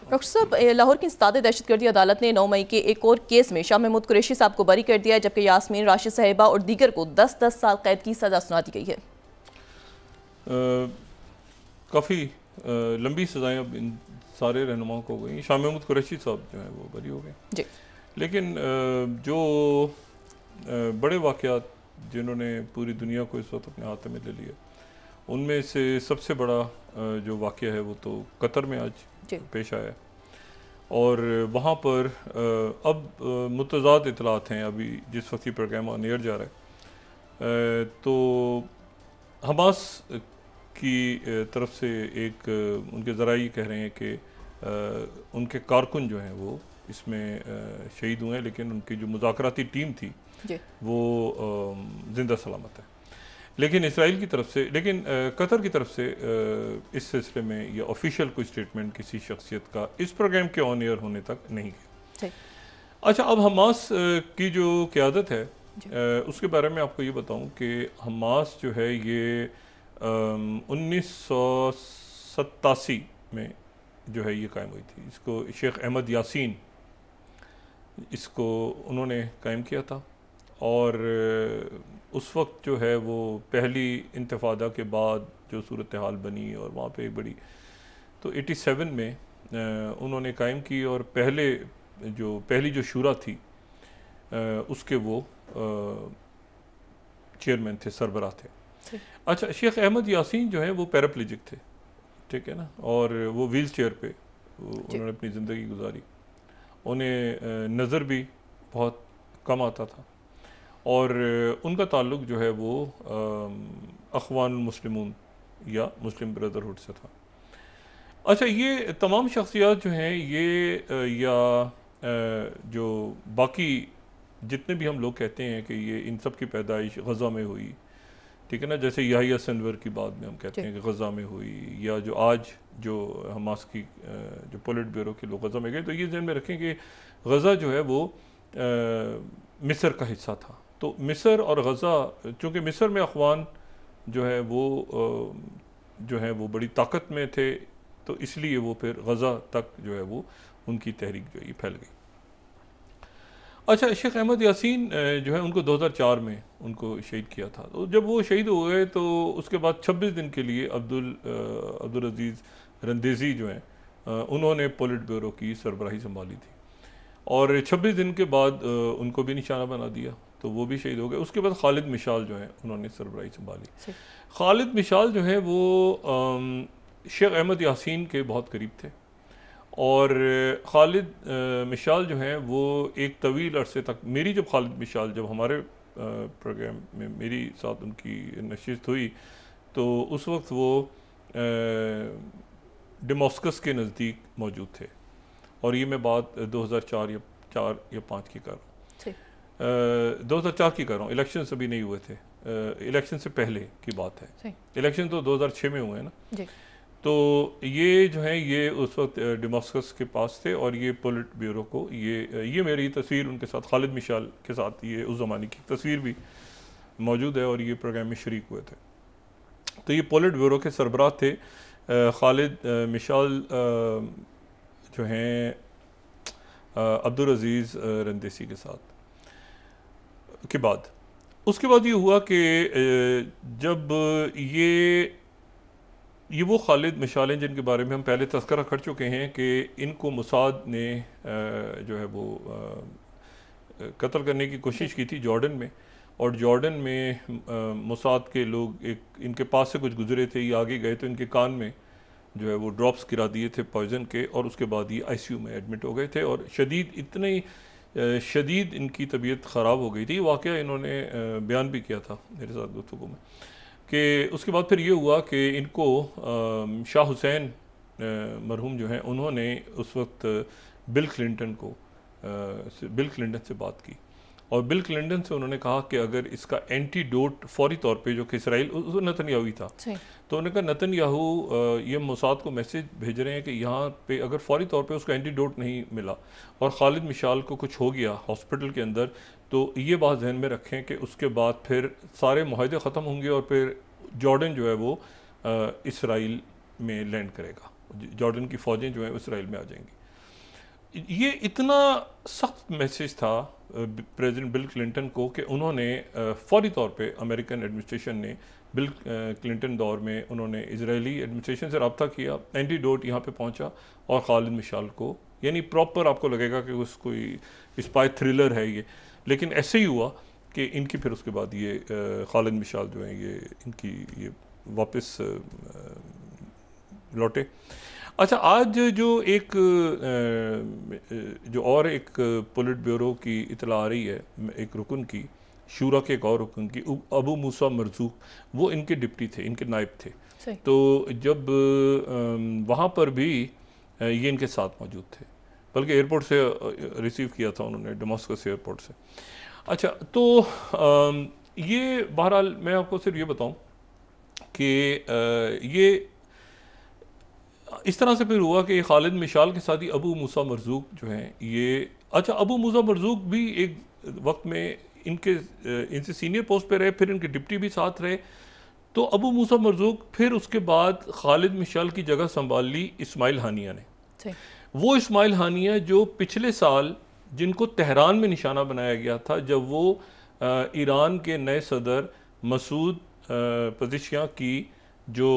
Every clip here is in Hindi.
डॉक्टर साहब, लाहौर की इंसदाद दहशतगर्दी अदालत ने 9 मई के एक और केस में शाह महमूद कुरैशी साहब को बरी कर दिया है, जबकि यास्मीन राशिद साहिबा और दीगर को 10-10 साल कैद की सजा सुना दी गई है। काफ़ी लंबी सजाएं अब इन सारे रहनुमाओं को हो गई। शाह महमूद कुरैशी साहब जो हैं वो बरी हो गए जी, लेकिन जो बड़े वाक़यात जिन्होंने पूरी दुनिया को इस वक्त अपने हाथ में ले लिया, उनमें से सबसे बड़ा जो वाक़या है वो तो कतर में आज पेश आया और वहाँ पर अब मुतज़ाद इतलात हैं। अभी जिस वक्त ये प्रोग्राम ऑन एयर जा रहा है तो हमास की तरफ से एक उनके ज़राई कह रहे हैं कि उनके कारकुन जो हैं वो इसमें शहीद हुए हैं, लेकिन उनकी जो मुज़ाकराती टीम थी वो ज़िंदा सलामत है। लेकिन इसराइल की तरफ से, लेकिन कतर की तरफ से इस सिलसिले में या ऑफिशियल कोई स्टेटमेंट किसी शख्सियत का इस प्रोग्राम के ऑन एयर होने तक नहीं गया। अच्छा, अब हमास की जो क़यादत है उसके बारे में आपको ये बताऊं कि हमास जो है ये 1987 में जो है ये कायम हुई थी। इसको शेख अहमद यासीन इसको उन्होंने कायम किया था और उस वक्त जो है वो पहली इंतफादा के बाद जो सूरत हाल बनी और वहाँ पे बड़ी, तो 87 में उन्होंने कायम की और पहली जो शूरा थी उसके वो चेयरमैन थे, सरबराह थे। अच्छा, शेख अहमद यासीन जो है वो पैराप्लेजिक थे, ठीक है ना, और वो व्हील चेयर पे उन्होंने अपनी ज़िंदगी गुजारी। उन्हें नज़र भी बहुत कम आता था और उनका ताल्लुक़ जो है वो अख़वान मुस्लिमून या मुस्लिम ब्रदरहुड से था। अच्छा, ये तमाम शख्सियात जो हैं ये या जो बाकी जितने भी हम लोग कहते हैं कि ये इन सब की पैदाइश गज़ा में हुई, ठीक है ना, जैसे याहिया सिनवर की बात में हम कहते हैं कि गज़ा में हुई, या जो आज जो हमास की जो पोलिट ब्यूरो के लोग गज़ा में गए, तो ये ध्यान में रखें कि गज़ा जो है वो मिस्र का हिस्सा था। तो मिस्र और गज़ा, चूँकि मिस्र में अख़वान जो है वो बड़ी ताकत में थे, तो इसलिए वो फिर गज़ा तक जो है वो उनकी तहरीक जो है ये फैल गई। अच्छा, शेख अहमद यासीन जो है उनको 2004 में उनको शहीद किया था। तो जब वो शहीद हो गए तो उसके बाद 26 दिन के लिए अब्दुल अजीज़ रंदेज़ी जो हैं उन्होंने पोलिट ब्यूरो की सरबराही संभाली थी और 26 दिन के बाद उनको भी निशाना बना दिया, तो वो भी शहीद हो गए। उसके बाद खालिद मिशाल जो हैं उन्होंने सरबराही संभाली। खालिद मिशाल जो है वो शेख अहमद यासीन के बहुत करीब थे और खालिद मिशाल जो हैं वो एक तवील अरसे तक, मेरी जब खालिद मिशाल जब हमारे प्रोग्राम में मेरी साथ उनकी नशिस्त हुई तो उस वक्त वो दमास्कस के नज़दीक मौजूद थे और ये मैं बात 2004 या 5 की कर रहा हूँ, 2004 की कर रहा हूँ। इलेक्शन अभी नहीं हुए थे, इलेक्शन से पहले की बात है। इलेक्शन तो 2006 में हुए हैं ना। तो ये जो है ये उस वक्त दमास्कस के पास थे और ये पोलिट ब्यूरो को ये मेरी तस्वीर उनके साथ, खालिद मिशाल के साथ, ये उस ज़माने की तस्वीर भी मौजूद है और ये प्रोग्राम में शरीक हुए थे। तो ये पोलिट ब्यूरो के सरबराह थे। खालिद मिशाल जो हैं अब्दुल अजीज़ रंदेसी के साथ के बाद, उसके बाद ये हुआ कि जब ये वो खालिद मिशाल हैं जिनके बारे में हम पहले तज़किरा कर चुके हैं कि इनको मुसाद ने जो है वो कत्ल करने की कोशिश की थी जॉर्डन में, और जॉर्डन में मुसाद के लोग इनके पास से कुछ गुजरे थे, ये आगे गए तो इनके कान में जो है वो ड्रॉप्स गिरा दिए थे पॉइज़न के और उसके बाद ये आईसीयू में एडमिट हो गए थे और इतनी शदीद इनकी तबीयत ख़राब हो गई थी। वाक़या इन्होंने बयान भी किया था मेरे साथ गुफ्तगू में कि उसके बाद फिर ये हुआ कि इनको शाह हुसैन मरहूम जो हैं उन्होंने उस वक्त बिल क्लिंटन से बात की और बिल क्लिंटन से उन्होंने कहा कि अगर इसका एंटीडोट फौरी तौर पे, जो कि इसराइल नेतन्याहू ही था, तो उन्होंने कहा नेतन्याहू ये मोसाद को मैसेज भेज रहे हैं कि यहाँ पे अगर फौरी तौर पे उसका एंटीडोट नहीं मिला और खालिद मिशाल को कुछ हो गया हॉस्पिटल के अंदर, तो ये बात जहन में रखें कि उसके बाद फिर सारे मुआहदे ख़त्म होंगे और फिर जॉर्डन जो है वो इसराइल में लैंड करेगा। जॉर्डन की फ़ौजें जो हैं इसराइल में आ जाएंगी। ये इतना सख्त मैसेज था प्रेसिडेंट बिल क्लिंटन को कि उन्होंने फौरी तौर पे अमेरिकन एडमिनिस्ट्रेशन ने बिल क्लिंटन दौर में उन्होंने इजरायली एडमिनिस्ट्रेशन से रब्ता किया, एंटीडोट यहाँ पे पहुँचा और खालिद मिशाल को, यानी प्रॉपर आपको लगेगा कि उस कोई स्पाई थ्रिलर है ये, लेकिन ऐसे ही हुआ कि इनकी फिर उसके बाद ये खालिद मिशाल जो हैं ये इनकी ये वापस लौटे। अच्छा, आज जो एक जो और एक पोलिट ब्यूरो की इतला आ रही है, एक रुकन की, शूरा के एक और रुकन की, अबू मूसा मरजूक, वो इनके डिप्टी थे, इनके नायब थे। तो जब वहाँ पर भी ये इनके साथ मौजूद थे, बल्कि एयरपोर्ट से रिसीव किया था उन्होंने, डमास्कस एयरपोर्ट से। अच्छा, तो ये बहरहाल मैं आपको सिर्फ ये बताऊँ कि ये इस तरह से फिर हुआ कि खालिद मिशाल के साथ ही अबू मूसा मरजूक जो हैं ये, अच्छा अबू मूसा मरजूक भी एक वक्त में इनसे सीनियर पोस्ट पे रहे, फिर इनके डिप्टी भी साथ रहे। तो अबू मूसा मरजूक फिर उसके बाद खालिद मिशाल की जगह संभाल ली इस्माइल हानिया ने। वो इस्माइल हानिया जो पिछले साल जिनको तेहरान में निशाना बनाया गया था जब वो ईरान के नए सदर मसूद पज़ेश्कियान की जो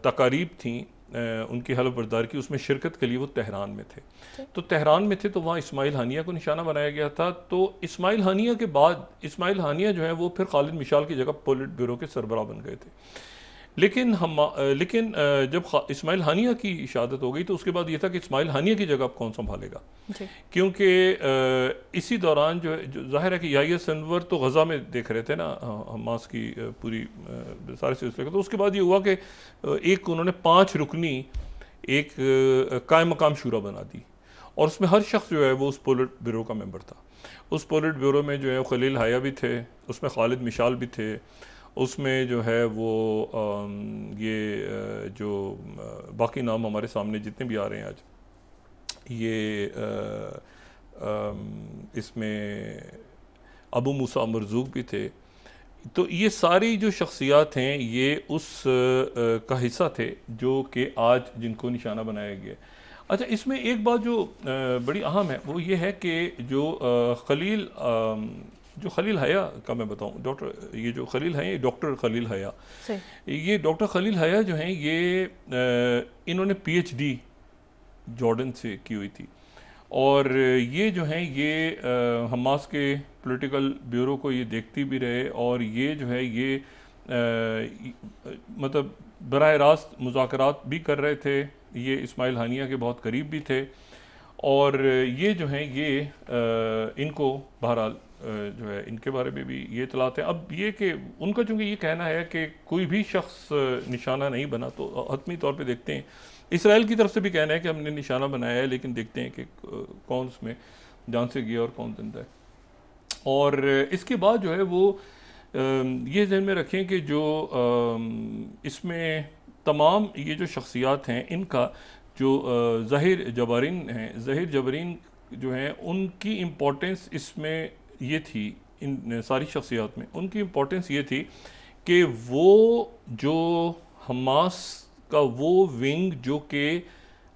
तकारीब थी उनकी हलफ बर्दारी की, उसमें शिरकत के लिए वो तेहरान में थे। तो तेहरान में थे तो वहाँ इस्माइल हानिया को निशाना बनाया गया था। तो इस्माइल हानिया के बाद इस्माइल हानिया जो है वो फिर खालिद मिशाल की जगह पोलिट ब्यूरो के सरबराह बन गए थे। लेकिन जब इस्माइल हानिया की शहादत हो गई तो उसके बाद ये था कि इस्माइल हानिया की जगह अब कौन संभालेगा, क्योंकि इसी दौरान जो जाहिर है कि याहिया सिनवर तो गज़ा में देख रहे थे ना हमास की पूरी सारे सिलसिले का। तो उसके बाद ये हुआ कि एक उन्होंने 5 रुकनी एक कायम मकाम शूरा बना दी और उसमें हर शख्स जो है वो उस पोलिट ब्यूरो का मेंबर था। उस पोलिट ब्यूरो में जो है खलील हया भी थे, उसमें खालिद मिशाल भी थे, उसमें जो है वो ये जो बाकी नाम हमारे सामने जितने भी आ रहे हैं आज, ये इसमें अबू मूसा मरजूक भी थे। तो ये सारी जो शख्सियात हैं ये उस का हिस्सा थे जो कि आज जिनको निशाना बनाया गया। अच्छा, इसमें एक बात जो बड़ी अहम है वो ये है कि जो खलील हया का मैं बताऊं, ये जो खलील हैं, ये डॉक्टर खलील हया, ये डॉक्टर खलील हया जो हैं ये इन्होंने PhD जॉर्डन से की हुई थी और ये जो हैं ये हमास के पॉलिटिकल ब्यूरो को ये देखती भी रहे और ये जो है ये मतलब बराह रास्त मुज़ाकरात भी कर रहे थे। ये इस्माइल हानिया के बहुत करीब भी थे और ये जो हैं ये इनको बहरहाल जो है इनके बारे में भी ये इतलाते हैं। अब ये कि उनका चूँकि ये कहना है कि कोई भी शख्स निशाना नहीं बना, तो हतमी तौर पे देखते हैं इसराइल की तरफ से भी कहना है कि हमने निशाना बनाया है, लेकिन देखते हैं कि कौन उसमें जान से गया और कौन जिंदा है। और इसके बाद जो है वो ये ज़हन में रखें कि जो इसमें तमाम ये जो शख्सियात हैं इनका जो ज़हीर जबारीन हैं, ज़हीर जबारीन जो हैं उनकी इम्पोर्टेंस इसमें ये थी, इन सारी शख्सियात में उनकी इम्पोर्टेंस ये थी कि वो जो हमास का वो विंग जो कि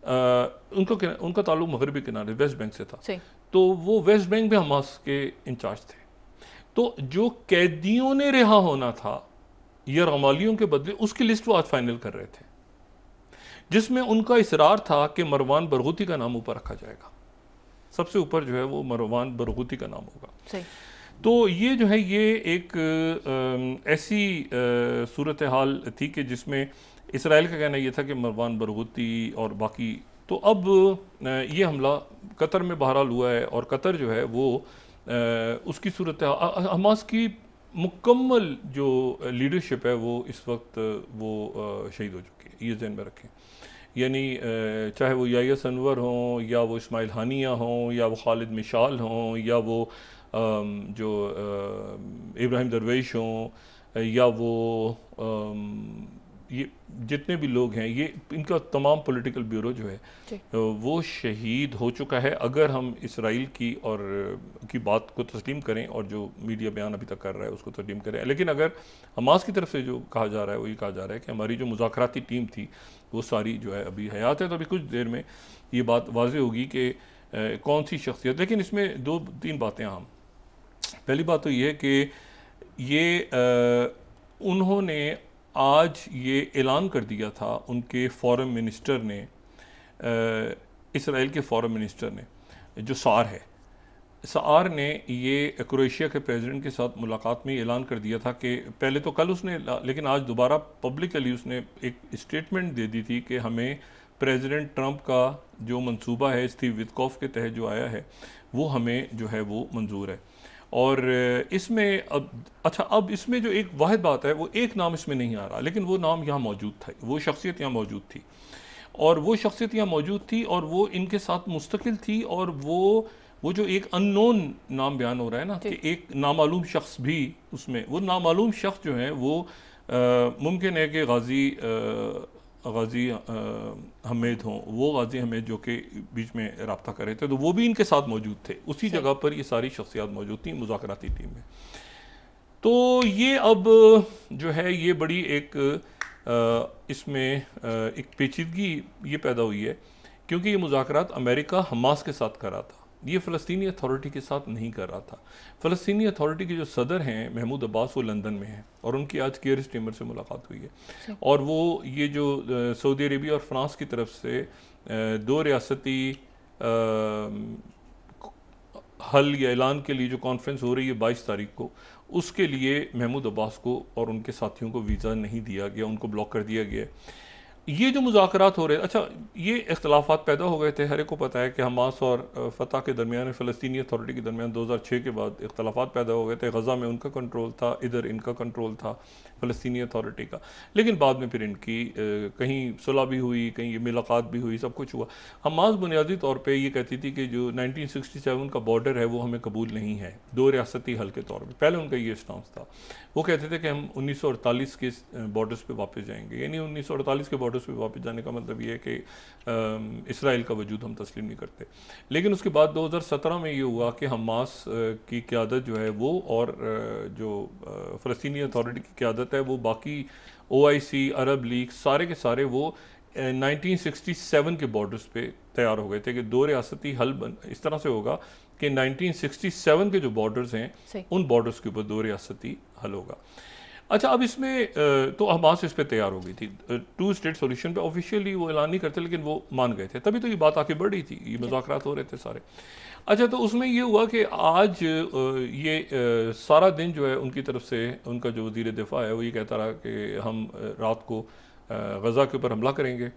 उनका ताल्लुक मगरबी किनारे वेस्ट बैंक से था, तो वो वेस्ट बैंक में हमास के इंचार्ज थे। तो जो कैदियों ने रिहा होना था या रमालियों के बदले, उसकी लिस्ट वो आज फाइनल कर रहे थे, जिसमें उनका इसरार था कि मरवान बरगूती का नाम ऊपर रखा जाएगा, सबसे ऊपर जो है वो मरवान बरगूती का नाम होगा। तो ये जो है ये एक ऐसी सूरत हाल थी कि जिसमें इसराइल का कहना ये था कि मरवान बरगूती और बाकी। तो अब ये हमला कतर में बहरहाल हुआ है और कतर जो है वो उसकी सूरत हमास की मुकम्मल जो लीडरशिप है वो इस वक्त वो शहीद हो चुकी है, ये ज़हन में रखें। यानी चाहे वो याहिया सिनवर हों या वो इस्माइल हानिया हों या वो खालिद मिशाल हों या वो जो इब्राहिम दरवेश हों या वो ये जितने भी लोग हैं, ये इनका तमाम पॉलिटिकल ब्यूरो जो है वो शहीद हो चुका है। अगर हम इसराइल की बात को तस्लीम करें और जो मीडिया बयान अभी तक कर रहा है उसको तस्लीम करें, लेकिन अगर हमास की तरफ से जो कहा जा रहा है वो ये कहा जा रहा है कि हमारी जो मुज़ाकराती टीम थी वो सारी जो है अभी हयात है। तो अभी कुछ देर में ये बात वाज़ेह होगी कि कौन सी शख्सियत, लेकिन इसमें दो तीन बातें अहम। पहली बात तो ये है कि ये उन्होंने आज ये ऐलान कर दिया था, उनके फॉरेन मिनिस्टर ने, इसराइल के फॉरेन मिनिस्टर ने जो सार है, सार ने ये क्रोएशिया के प्रेसिडेंट के साथ मुलाकात में ऐलान कर दिया था कि पहले तो कल उसने, लेकिन आज दोबारा पब्लिकली उसने एक स्टेटमेंट दे दी थी कि हमें प्रेसिडेंट ट्रंप का जो मंसूबा है स्टीव विटकॉफ के तहत जो आया है वो हमें जो है वो मंजूर है। और इसमें अब इसमें जो एक वाहिद बात है, वो एक नाम इसमें नहीं आ रहा, लेकिन वो नाम यहाँ मौजूद था, वो शख्सियत यहाँ मौजूद थी, और वो शख्सियत यहाँ मौजूद थी और वो इनके साथ मुस्तकिल थी। और वो जो एक अननोन नाम बयान हो रहा है ना कि एक नामालूम शख्स भी उसमें, वो नामालूम शख्स जो है वो मुमकिन है कि गाजी हमीद हों, वो गाजी हमीद जो कि बीच में रब्ता कर रहे थे, तो वो भी इनके साथ मौजूद थे। उसी जगह पर ये सारी शख्सियात मौजूद थी मुज़ाकराती टीम में। तो ये अब जो है ये बड़ी एक इसमें एक पेचीदगी ये पैदा हुई है, क्योंकि ये मुज़ाकरात अमेरिका हमास के साथ कर रहा था, ये फ़लस्तीनी अथॉरिटी के साथ नहीं कर रहा था। फ़लस्तीनी अथॉरिटी के जो सदर हैं महमूद अब्बास, वो लंदन में हैं और उनकी आज केयर स्टीमर से मुलाकात हुई है। और वो ये जो सऊदी अरेबिया और फ्रांस की तरफ से दो रियासती हल या ऐलान के लिए जो कॉन्फ्रेंस हो रही है 22 तारीख को, उसके लिए महमूद अब्बास को और उनके साथियों को वीज़ा नहीं दिया गया, उनको ब्लॉक कर दिया गया। ये जो मुज़ाकरात हो रहे, अच्छा ये इख्तलाफात पैदा हो गए थे, हर एक को पता है कि हमास और फ़तह के दरमियान, फ़लस्तीनी अथॉरिटी के दरमियान 2006 के बाद इख्तलाफात पैदा हो गए थे। गज़ा में उनका कंट्रोल था, इधर इनका कंट्रोल था फ़लस्तीनी अथॉरिटी का, लेकिन बाद में फिर इनकी कहीं सुलह भी हुई, कहीं ये मुलाकात भी हुई, सब कुछ हुआ। हमास बुनियादी तौर पर ये कहती थी कि जो 1967 का बॉर्डर है वो हमें कबूल नहीं है, दो रियासती हल के तौर पर। पहले उनका ये स्टांस था, वो कहते थे कि हम 1948 के बॉर्डर्स पे वापस जाएंगे, यानी 1948 के बॉर्डर्स पे वापस जाने का मतलब ये है कि इसराइल का वजूद हम तस्लीम नहीं करते। लेकिन उसके बाद 2017 में ये हुआ कि हमास की क़यादत जो है वो, और जो फ़लस्तीनी अथॉरिटी की क़यादत है वो, बाकी OIC, अरब लीग, सारे के सारे वो 1967 के बॉर्डर्स पे तैयार हो गए थे कि दो रियासती हल इस तरह से होगा कि 1967 के जो बॉर्डर्स हैं उन बॉर्डर्स के ऊपर दो रियासती हल होगा। अच्छा, अब इसमें तो हमास इस पे तैयार हो गई थी, 2 स्टेट सॉल्यूशन पे ऑफिशियली वो ऐलान नहीं करते, लेकिन वो मान गए थे, तभी तो ये बात आके बढ़ रही थी, ये मुज़ाकरात हो रहे थे सारे। अच्छा, तो उसमें ये हुआ कि आज ये सारा दिन जो है उनकी तरफ से उनका जो वज़ीर दिफा है वो ये कहता रहा कि हम रात को गज़ा के ऊपर हमला करेंगे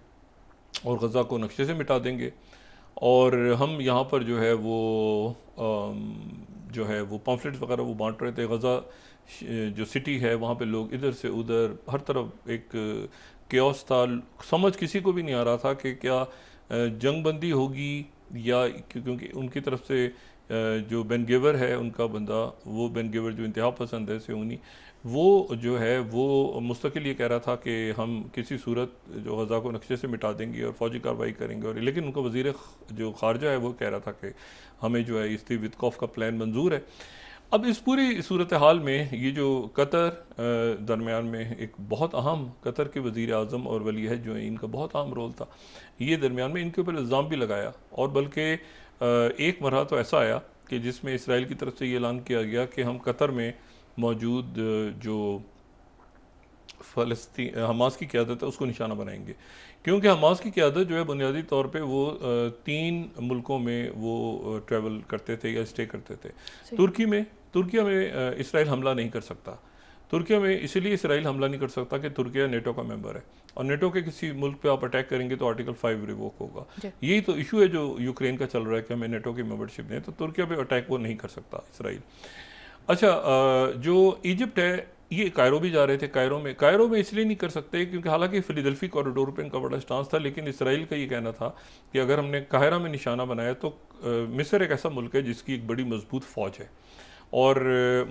और गज़ा को नक्शे से मिटा देंगे, और हम यहाँ पर जो है वो पम्फलेट्स वगैरह वो बांट रहे थे। गज़ा जो सिटी है वहाँ पे लोग इधर से उधर, हर तरफ एक केओस था, समझ किसी को भी नहीं आ रहा था कि क्या जंगबंदी होगी या, क्योंकि उनकी तरफ से जो बेन गेवर है उनका बंदा, वो बेन गेवर जो इंतहा पसंद है सेऊनी, वो जो है वो मुस्तकिल ये कह रहा था कि हम किसी सूरत जो गज़ा को नक्शे से मिटा देंगे और फौजी कार्रवाई करेंगे, और लेकिन उनका वज़ीर जो खारजा है वो कह रहा था कि हमें जो है स्टीव विटकॉफ का प्लान मंजूर है। अब इस पूरी सूरत हाल में ये जो कतर दरमियान में एक बहुत अहम, कतर के वज़ीर आज़म और वली अहद जो है इनका बहुत अहम रोल था, ये दरमियान में इनके ऊपर इल्ज़ाम भी लगाया, और बल्कि एक मरहा तो ऐसा आया कि जिसमें इसराइल की तरफ से ये ऐलान किया गया कि हम कतर में मौजूद जो हमास की क़यादत है उसको निशाना बनाएंगे, क्योंकि हमास की क़यादत जो है बुनियादी तौर पे वो 3 मुल्कों में वो ट्रैवल करते थे या स्टे करते थे। तुर्किया में इसराइल हमला नहीं कर सकता, तुर्किया में इसलिए इसराइल हमला नहीं कर सकता कि तुर्किया नेटो का मेंबर है, और नेटो के किसी मुल्क पे आप अटैक करेंगे तो आर्टिकल 5 रिवोक होगा। यही तो इशू है जो यूक्रेन का चल रहा है कि हमें नेटो की मेंबरशिप नहीं, तो तुर्किया पे अटैक वो नहीं कर सकता इसराइल। अच्छा, जो इजिप्ट है, ये कायरो भी जा रहे थे, कायरो में इसलिए नहीं कर सकते क्योंकि हालांकि फिलाडेल्फी कॉरिडोर पे इनका बड़ा स्टांस था, लेकिन इसराइल का ये कहना था कि अगर हमने काहिरा में निशाना बनाया तो मिस्र एक ऐसा मुल्क है जिसकी एक बड़ी मजबूत फ़ौज है, और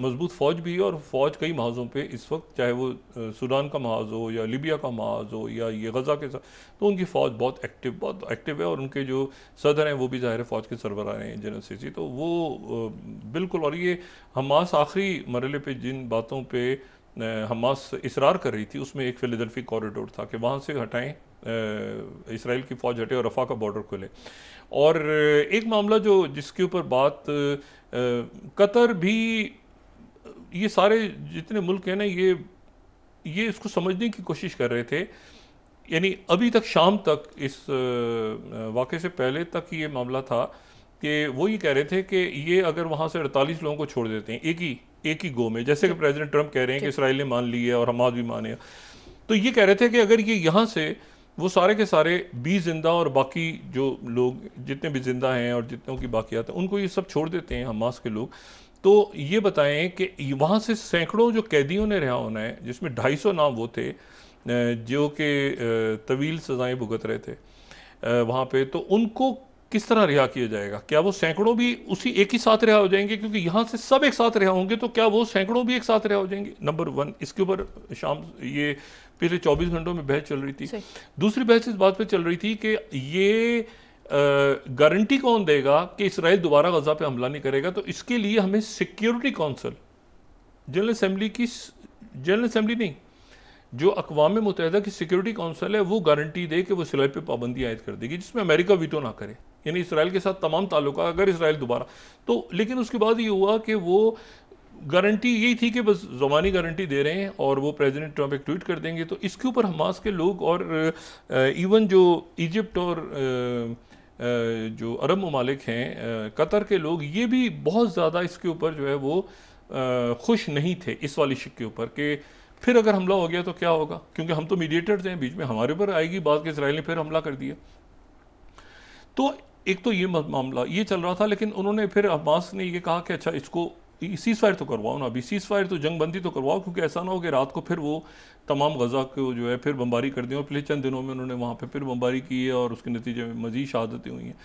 मजबूत फ़ौज भी है, और फ़ौज कई महाज़ों पे इस वक्त, चाहे वो सूडान का महाज़ हो या लीबिया का महाज़ हो या ये गज़ा के साथ, तो उनकी फ़ौज बहुत एक्टिव है, और उनके जो सदर हैं वो भी ज़ाहिर फ़ौज के सरबराह हैं जनरल सीसी, तो वो बिल्कुल। और ये हमास आखिरी मरहले पे जिन बातों पे हमास इसरार कर रही थी उसमें एक फिलाडेल्फी कॉरिडोर था कि वहाँ से हटाएं इसराइल की फ़ौज हटे और रफ़ा का बॉर्डर खुले। और एक मामला जो जिसके ऊपर बात कतर भी, ये सारे जितने मुल्क हैं ना, ये इसको समझने की कोशिश कर रहे थे। यानी अभी तक शाम तक इस वाक़े से पहले तक ये मामला था कि वो ये कह रहे थे कि ये अगर वहाँ से 48 लोगों को छोड़ देते हैं एक ही गो में, जैसे कि प्रेसिडेंट ट्रंप कह रहे हैं कि इसराइल ने मान ली है और हमास भी माने, तो ये कह रहे थे कि अगर ये यहाँ से वो सारे के सारे 20 जिंदा और बाकी जो लोग जितने भी जिंदा हैं और जितनों की बाकियात हैं उनको ये सब छोड़ देते हैं हमास के लोग, तो ये बताएं कि वहाँ से सैकड़ों जो कैदियों ने रिहा होना है, जिसमें 250 नाम वो थे जो कि तवील सज़ाएं भुगत रहे थे वहाँ पे, तो उनको किस तरह रिहा किया जाएगा? क्या वो सैकड़ों भी उसी एक ही साथ रिहा हो जाएंगे? क्योंकि यहाँ से सब एक साथ रिहा होंगे, तो क्या वो सैकड़ों भी एक साथ रिहा हो जाएंगे? नंबर 1, इसके ऊपर शाम ये पिछले 24 घंटों में बहस चल रही थी। दूसरी बहस इस बात पे चल रही थी कि ये गारंटी कौन देगा कि इसराइल दोबारा गजा पे हमला नहीं करेगा? तो इसके लिए हमें सिक्योरिटी काउंसिल, जनरल असेंबली नहीं, जो अक़वाम मुत्तहिदा की सिक्योरिटी काउंसिल है, वो गारंटी दे कि वो इसराइल पे पाबंदी आयद कर देगी, जिसमें अमेरिका वीटो ना करे, यानी इसराइल के साथ तमाम ताल्लुका, अगर इसराइल दोबारा तो। लेकिन उसके बाद ये हुआ कि वो गारंटी यही थी कि बस ज़मानी गारंटी दे रहे हैं और वो प्रेसिडेंट ट्रंप एक ट्वीट कर देंगे। तो इसके ऊपर हमास के लोग और इवन जो इजिप्ट और जो अरब ममालिक हैं, कतर के लोग, ये भी बहुत ज़्यादा इसके ऊपर जो है वो खुश नहीं थे इस वाली शिक के ऊपर कि फिर अगर हमला हो गया तो क्या होगा, क्योंकि हम तो मीडिएटर्स हैं, बीच में हमारे ऊपर आएगी बात कि इसराइल ने फिर हमला कर दिया। तो एक तो ये मामला ये चल रहा था, लेकिन उन्होंने फिर हमास ने ये कहा कि अच्छा इसको सीज़ फायर तो करवाओ ना, अभी सीज़ फायर तो जंग बंदी तो करवाओ, क्योंकि ऐसा ना हो कि रात को फिर वो तमाम गज़ा को जो है फिर बमबारी कर दें। और पिछले चंद दिनों में उन्होंने वहाँ पे फिर बमबारी की है और उसके नतीजे में मज़ीद शहादतें हुई हैं।